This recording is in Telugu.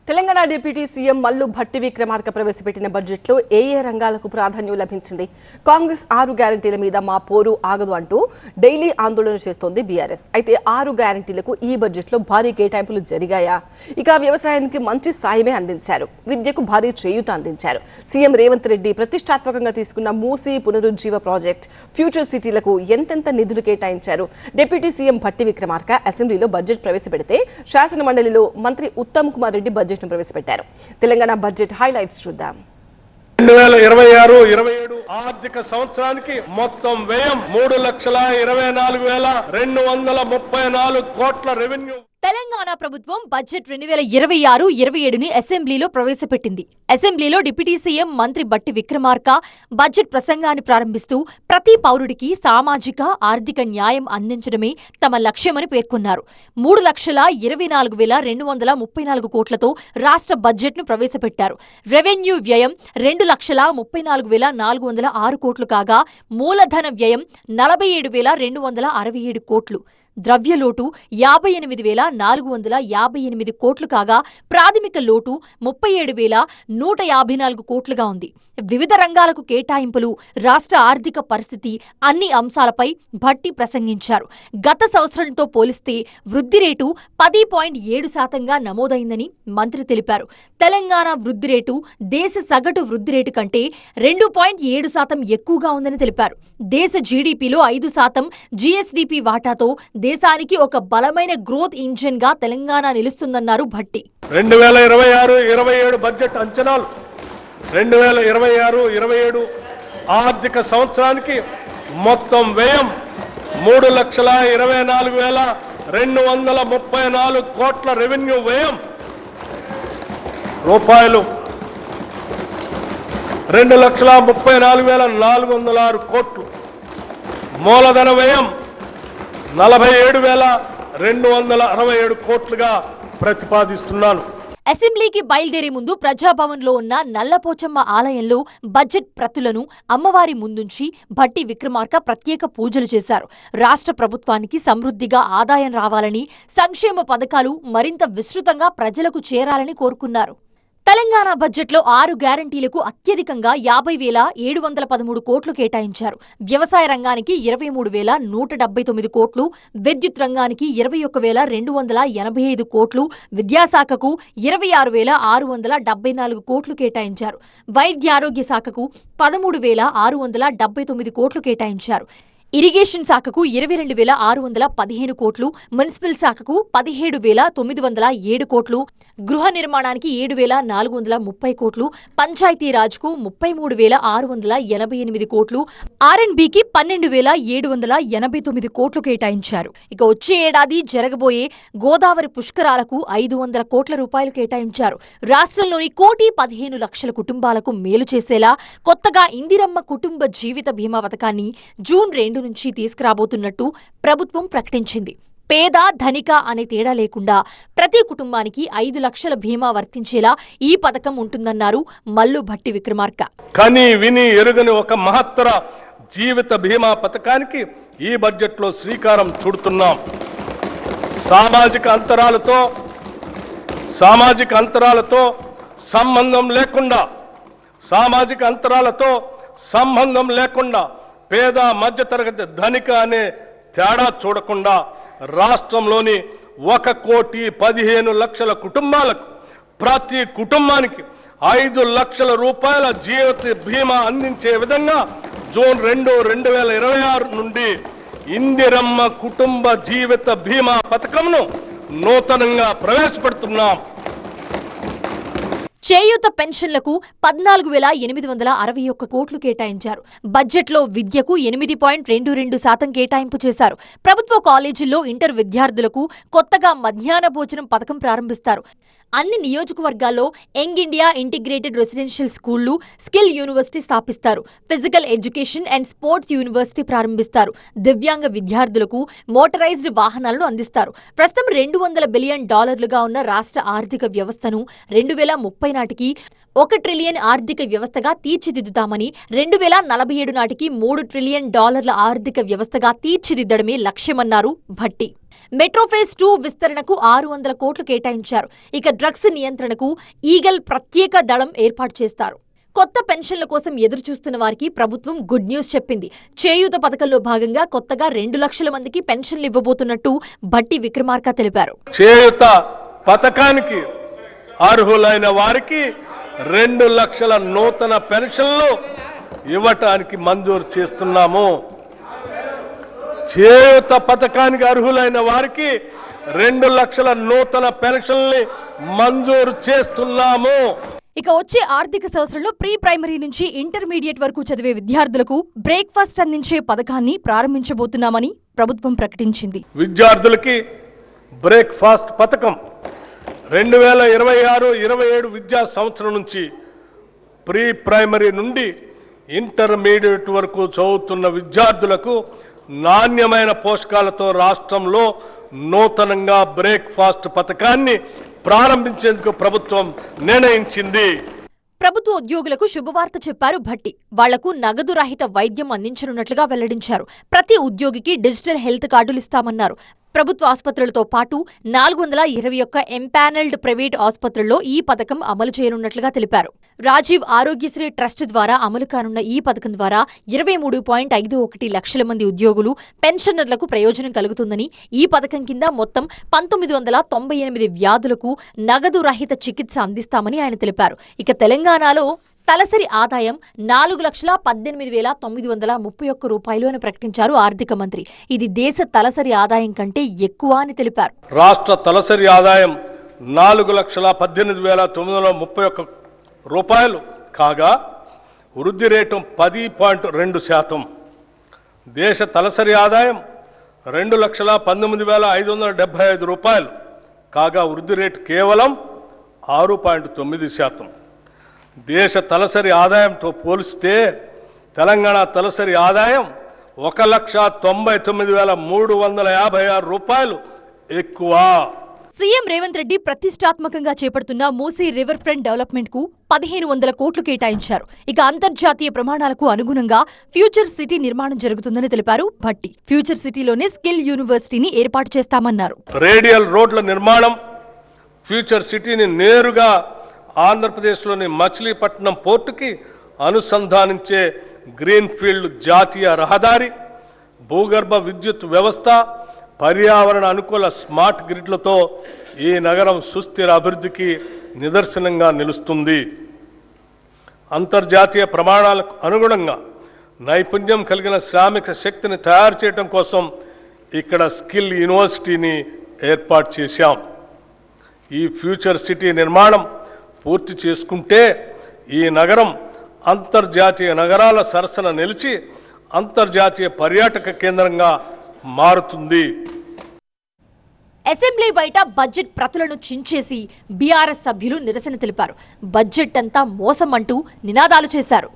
తెలంగాణ డిప్యూటీ సీఎం మల్లు భట్టి విక్రమార్క ప్రవేశపెట్టిన బడ్జెట్లో ఏ రంగాలకు ప్రాధాన్యం లభించింది? కాంగ్రెస్ 6 గ్యారెంటీల మీద మా పోరు ఆగదు అంటూ డైలీ ఆందోళన చేస్తోంది బీఆర్ఎస్. అయితే 6 గ్యారెంటీలకు ఈ బడ్జెట్లో భారీ కేటాయింపులు జరిగాయా? ఇక వ్యవసాయానికి మంచి సాయమే అందించారు, విద్యకు భారీ చేయూత అందించారు. సీఎం రేవంత్ రెడ్డి ప్రతిష్టాత్మకంగా తీసుకున్న మూసీ పునరుజ్జీవ ప్రాజెక్ట్, ఫ్యూచర్ సిటీలకు ఎంతెంత నిధులు కేటాయించారు? డిప్యూటీ సీఎం భట్టి విక్రమార్క అసెంబ్లీలో బడ్జెట్ ప్రవేశపెడితే శాసన మండలిలో మంత్రి ఉత్తమ్ కుమార్ రెడ్డి బడ్జెట్ ప్రవేశపెట్టారు. తెలంగాణ బడ్జెట్ హైలైట్స్ చూద్దాం. 2026-27 ఆర్థిక సంవత్సరానికి మొత్తం వ్యయం 3,24,234 కోట్ల రెవెన్యూ. తెలంగాణ ప్రభుత్వం బడ్జెట్ 2026-27ని అసెంబ్లీలో ప్రవేశపెట్టింది. అసెంబ్లీలో డిప్యూటీ సీఎం మంత్రి భట్టి విక్రమార్క బడ్జెట్ ప్రసంగాన్ని ప్రారంభిస్తూ ప్రతి పౌరుడికి సామాజిక, ఆర్థిక న్యాయం అందించడమే తమ లక్ష్యమని పేర్కొన్నారు. 3,24,234 కోట్లతో రాష్ట్ర బడ్జెట్ను ప్రవేశపెట్టారు. రెవెన్యూ వ్యయం 2,34,406 కోట్లు కాగా మూలధన వ్యయం 47,267 కోట్లు. ద్రవ్యలోటు 58,458 కోట్లు కాగా ప్రాథమిక లోటు 37,154 కోట్లుగా ఉంది. వివిధ రంగాలకు కేటాయింపులు, రాష్ట్ర ఆర్థిక పరిస్థితి అన్ని అంశాలపై భట్టి ప్రసంగించారు. గత సంవత్సరంతో పోలిస్తే వృద్ధి రేటు 10.7% నమోదైందని మంత్రి తెలిపారు. తెలంగాణ వృద్ధి రేటు దేశ సగటు వృద్ధి రేటు కంటే 2.7% ఎక్కువగా ఉందని తెలిపారు. దేశ జీడీపీలో 5% జీఎస్డీపీ వాటాతో దేశానికి ఒక బలమైన గ్రోత్ ఇంజిన్ గా తెలంగాణ నిలుస్తుందన్నారు భట్టి. 2026-27 బడ్జెట్ అంచనాలు 2026-27 ఆర్థిక సంవత్సరానికి మొత్తం వ్యయం 3,24,234 కోట్ల రెవెన్యూ వ్యయం రూపాయలు 2,34,406 కోట్లు. మూలధన వ్యయం 47,267 కోట్లుగా ప్రతిపాదిస్తున్నాను. అసెంబ్లీకి బయలుదేరే ముందు ప్రజాభవన్లో ఉన్న నల్లపోచమ్మ ఆలయంలో బడ్జెట్ ప్రతులను అమ్మవారి ముందుంచి భట్టి విక్రమార్క ప్రత్యేక పూజలు చేశారు. రాష్ట్ర ప్రభుత్వానికి సమృద్ధిగా ఆదాయం రావాలని, సంక్షేమ పథకాలు మరింత విస్తృతంగా ప్రజలకు చేరాలని కోరుకున్నారు. తెలంగాణ బడ్జెట్లో 6 గ్యారంటీలకు అత్యధికంగా 50,713 కోట్లు కేటాయించారు. వ్యవసాయ రంగానికి 23,179 కోట్లు, విద్యుత్ రంగానికి 21,285 కోట్లు, విద్యాశాఖకు 26,674 కోట్లు కేటాయించారు. వైద్యారోగ్య శాఖకు 13,679 కోట్లు కేటాయించారు. ఇరిగేషన్ శాఖకు 22,615 కోట్లు, మున్సిపల్ శాఖకు 17,907 కోట్లు, గృహ నిర్మాణానికి 7,430 కోట్లు, పంచాయతీరాజ్కు 33,688 కోట్లు, R&Bకి 12,789 కోట్లు కేటాయించారు. ఇక వచ్చే ఏడాది జరగబోయే గోదావరి పుష్కరాలకు 500 కోట్ల రూపాయలు కేటాయించారు. రాష్ట్రంలోని 1,15,00,000 కుటుంబాలకు మేలు చేసేలా కొత్తగా ఇందిరమ్మ కుటుంబ జీవిత బీమా పథకాన్ని జూన్ 2 నుంచి తీసుకురాబోతున్నట్టు ప్రభుత్వం ప్రకటించింది. పేద, ధనిక అనే తేడా లేకుండా ప్రతి కుటుంబానికి 5 లక్షల బీమా వర్తించేలా ఈ పథకం ఉంటుందన్నారు మల్లు భట్టి విక్రమార్క. కానీ విని ఎరుగని ఒక మహత్తర జీవిత బీమా పథకానికి ఈ బడ్జెట్లో శ్రీకారం చుడుతున్నాం. సామాజిక అంతరాలతో సంబంధం లేకుండా పేద, మధ్యతరగతి, ధనిక అనే తేడా చూడకుండా రాష్ట్రంలోని 1,15,00,000 కుటుంబాలకు ప్రతి కుటుంబానికి 5 లక్షల రూపాయల జీవిత బీమా అందించే విధంగా జూన్ 2, 2026 నుండి ఇందిరమ్మ కుటుంబ జీవిత బీమా పథకంను నూతనంగా ప్రవేశపెడుతున్నాం. చేయూత పెన్షన్లకు 14,861 కోట్లు కేటాయించారు. బడ్జెట్లో విద్యకు 8.22% కేటాయింపు చేశారు. ప్రభుత్వ కాలేజీల్లో ఇంటర్ విద్యార్థులకు కొత్తగా మధ్యాహ్న భోజనం పథకం ప్రారంభిస్తారు. అన్ని నియోజకవర్గాల్లో యంగ్ ఇండియా ఇంటిగ్రేటెడ్ రెసిడెన్షియల్ స్కూళ్లు, స్కిల్ యూనివర్సిటీ స్థాపిస్తారు. Physical education and sports university ప్రారంభిస్తారు. దివ్యాంగ విద్యార్థులకు మోటరైజ్డ్ వాహనాలను అందిస్తారు. ప్రస్తుతం $200 బిలియన్ ఉన్న రాష్ట్ర ఆర్థిక వ్యవస్థను 2030 నాటికి 1 ట్రిలియన్ ఆర్థిక వ్యవస్థగా తీర్చిదిద్దుతామని, 2047 నాటికి $3 ట్రిలియన్ ఆర్థిక వ్యవస్థగా తీర్చిదిద్దడమే లక్ష్యమన్నారు భట్టి. మెట్రో ఫేజ్ 2 విస్తరణకు 600 కోట్లు కేటాయించారు. ఇక డ్రగ్స్ నియంత్రణకు ఈగల్ ప్రత్యేక దళం ఏర్పాటు చేస్తారు. కొత్త పెన్షన్ల కోసం ఎదురుచూస్తున్న వారికి ప్రభుత్వం గుడ్ న్యూస్ చెప్పింది. చేయూత పథకంలో భాగంగా కొత్తగా 2 లక్షల మందికి పెన్షన్లు ఇవ్వబోతున్నట్టు భట్టి విక్రమార్క తెలిపారు. చేయూత పథకానికి అర్హులైన వారికి 2 లక్షల నూతన పెన్షన్లు ఇవ్వటానికి మంజూరు చేస్తున్నాము. చేయూత పథకానికి అర్హులైన వారికి 2 లక్షల నూతన పెన్షన్లు మంజూరు చేస్తున్నాము. ఇక వచ్చే ఆర్థిక సంవత్సరంలో ప్రీ ప్రైమరీ నుంచి ఇంటర్మీడియట్ వరకు చదివే విద్యార్థులకు బ్రేక్ఫాస్ట్ అందించే పథకాన్ని ప్రారంభించబోతున్నామని ప్రభుత్వం ప్రకటించింది. విద్యార్థులకి బ్రేక్ఫాస్ట్ పథకం 2026-27 విద్యా సంవత్సరం నుంచి ప్రీ ప్రైమరీ నుండి ఇంటర్మీడియట్ వరకు చదువుతున్న విద్యార్థులకు నాణ్యమైన పోషకాలతో రాష్ట్రంలో నూతనంగా బ్రేక్ఫాస్ట్ పథకాన్ని ప్రారంభించేందుకు ప్రభుత్వం నిర్ణయించింది. ప్రభుత్వ ఉద్యోగులకు శుభవార్త చెప్పారు భట్టి. వాళ్లకు నగదు రహిత వైద్యం అందించనున్నట్లుగా వెల్లడించారు. ప్రతి ఉద్యోగికి డిజిటల్ హెల్త్ కార్డులు ఇస్తామన్నారు. ప్రభుత్వ ఆసుపత్రులతో పాటు 421 ఎంపానల్డ్ ప్రైవేట్ ఆసుపత్రుల్లో ఈ పథకం అమలు చేయనున్నట్లుగా తెలిపారు. రాజీవ్ ఆరోగ్యశ్రీ ట్రస్ట్ ద్వారా అమలు కానున్న ఈ పథకం ద్వారా 23.51 లక్షల మంది ఉద్యోగులు పెన్షనర్లకు ప్రయోజనం కలుగుతుందని, ఈ పథకం కింద మొత్తం 1998 వ్యాధులకు నగదు రహిత చికిత్స అందిస్తామని ఆయన తెలిపారు. ఇక తెలంగాణలో తలసరి ఆదాయం 4,18,931 రూపాయలు అని ప్రకటించారు ఆర్థిక మంత్రి. ఇది దేశ తలసరి ఆదాయం కంటే ఎక్కువ అని తెలిపారు. రాష్ట్ర తలసరి ఆదాయం 4,18,931 రూపాయలు కాగా వృద్ధి రేటు 10.2%. దేశ తలసరి ఆదాయం 2,19,575 రూపాయలు కాగా వృద్ధి రేటు కేవలం 6.9%. దేశ తలసరి ఆదాయంతో పోలిస్తే తెలంగాణ తలసరి ఆదాయం 1,99,356 రూపాయలు ఎక్కువ. సీఎం రేవంత్ రెడ్డి ప్రతిష్టాత్మకంగా చేపడుతున్న మూసీ రివర్ ఫ్రంట్ డెవలప్మెంట్ కు 1,500 కోట్లు కేటాయించారు. ఇక అంతర్జాతీయ ప్రమాణాలకు అనుగుణంగా ఫ్యూచర్ సిటీ నిర్మాణం జరుగుతుందని తెలిపారు భట్టి. ఫ్యూచర్ సిటీలోనే స్కిల్ యూనివర్సిటీని ఏర్పాటు చేస్తామన్నారు. రేడియల్ రోడ్ల నిర్మాణం, ఫ్యూచర్ సిటీని నేరుగా ఆంధ్రప్రదేశ్లోని మచిలీపట్నం పోర్టుకి అనుసంధానించే గ్రీన్ఫీల్డ్ జాతీయ రహదారి, భూగర్భ విద్యుత్ వ్యవస్థ, పర్యావరణ అనుకూల స్మార్ట్ గ్రిడ్లతో ఈ నగరం సుస్థిర అభివృద్ధికి నిదర్శనంగా నిలుస్తుంది. అంతర్జాతీయ ప్రమాణాలకు అనుగుణంగా నైపుణ్యం కలిగిన శ్రామిక శక్తిని తయారు చేయడం కోసం ఇక్కడ స్కిల్ యూనివర్సిటీని ఏర్పాటు చేశాం. ఈ ఫ్యూచర్ సిటీ నిర్మాణం పూర్తి చేసుకుంటే ఈ నగరం అంతర్జాతీయ నగరాల సరసన నిలిచి అంతర్జాతీయ పర్యాటక కేంద్రంగా మారుతుంది. అసెంబ్లీ బయట బడ్జెట్ ప్రతులను చించేసి బీఆర్ఎస్ సభ్యులు నిరసన తెలిపారు. బడ్జెట్ అంతా మోసం అంటూ నినాదాలు చేశారు.